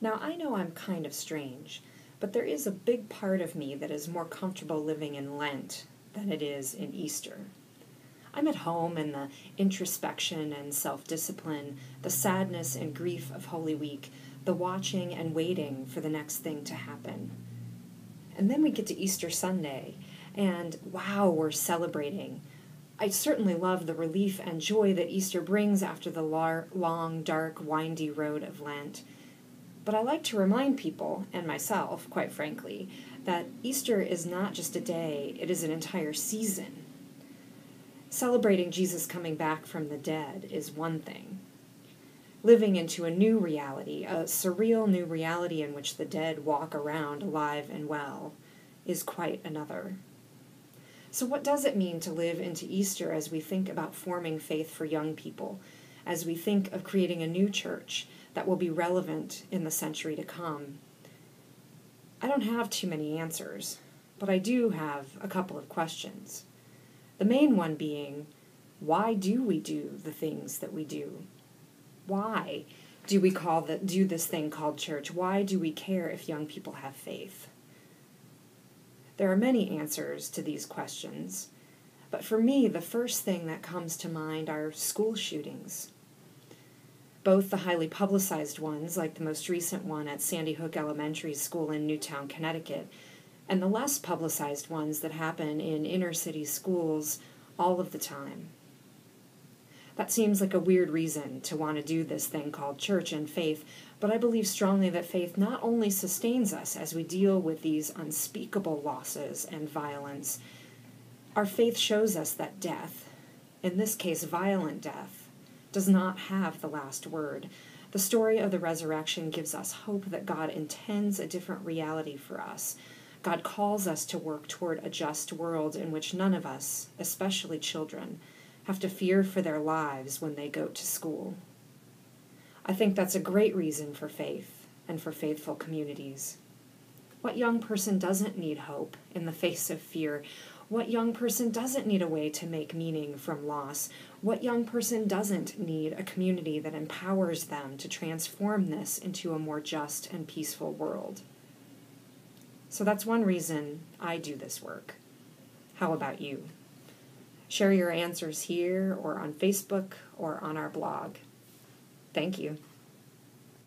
Now, I know I'm kind of strange, but there is a big part of me that is more comfortable living in Lent than it is in Easter. I'm at home in the introspection and self-discipline, the sadness and grief of Holy Week, the watching and waiting for the next thing to happen. And then we get to Easter Sunday, and wow, we're celebrating. I certainly love the relief and joy that Easter brings after the long, dark, windy road of Lent. But I like to remind people, and myself, quite frankly, that Easter is not just a day, it is an entire season. Celebrating Jesus coming back from the dead is one thing. Living into a new reality, a surreal new reality in which the dead walk around alive and well, is quite another. So what does it mean to live into Easter as we think about forming faith for young people, as we think of creating a new church that will be relevant in the century to come? I don't have too many answers, but I do have a couple of questions. The main one being, why do we do the things that we do? Why do we do this thing called church? Why do we care if young people have faith? There are many answers to these questions, but for me, the first thing that comes to mind are school shootings. Both the highly publicized ones, like the most recent one at Sandy Hook Elementary School in Newtown, Connecticut, and the less publicized ones that happen in inner city schools all of the time. That seems like a weird reason to want to do this thing called church and faith, but I believe strongly that faith not only sustains us as we deal with these unspeakable losses and violence, our faith shows us that death, in this case violent death, does not have the last word. The story of the resurrection gives us hope that God intends a different reality for us. God calls us to work toward a just world in which none of us, especially children, have to fear for their lives when they go to school. I think that's a great reason for faith and for faithful communities. What young person doesn't need hope in the face of fear? What young person doesn't need a way to make meaning from loss? What young person doesn't need a community that empowers them to transform this into a more just and peaceful world? So that's one reason I do this work. How about you? Share your answers here or on Facebook or on our blog. Thank you.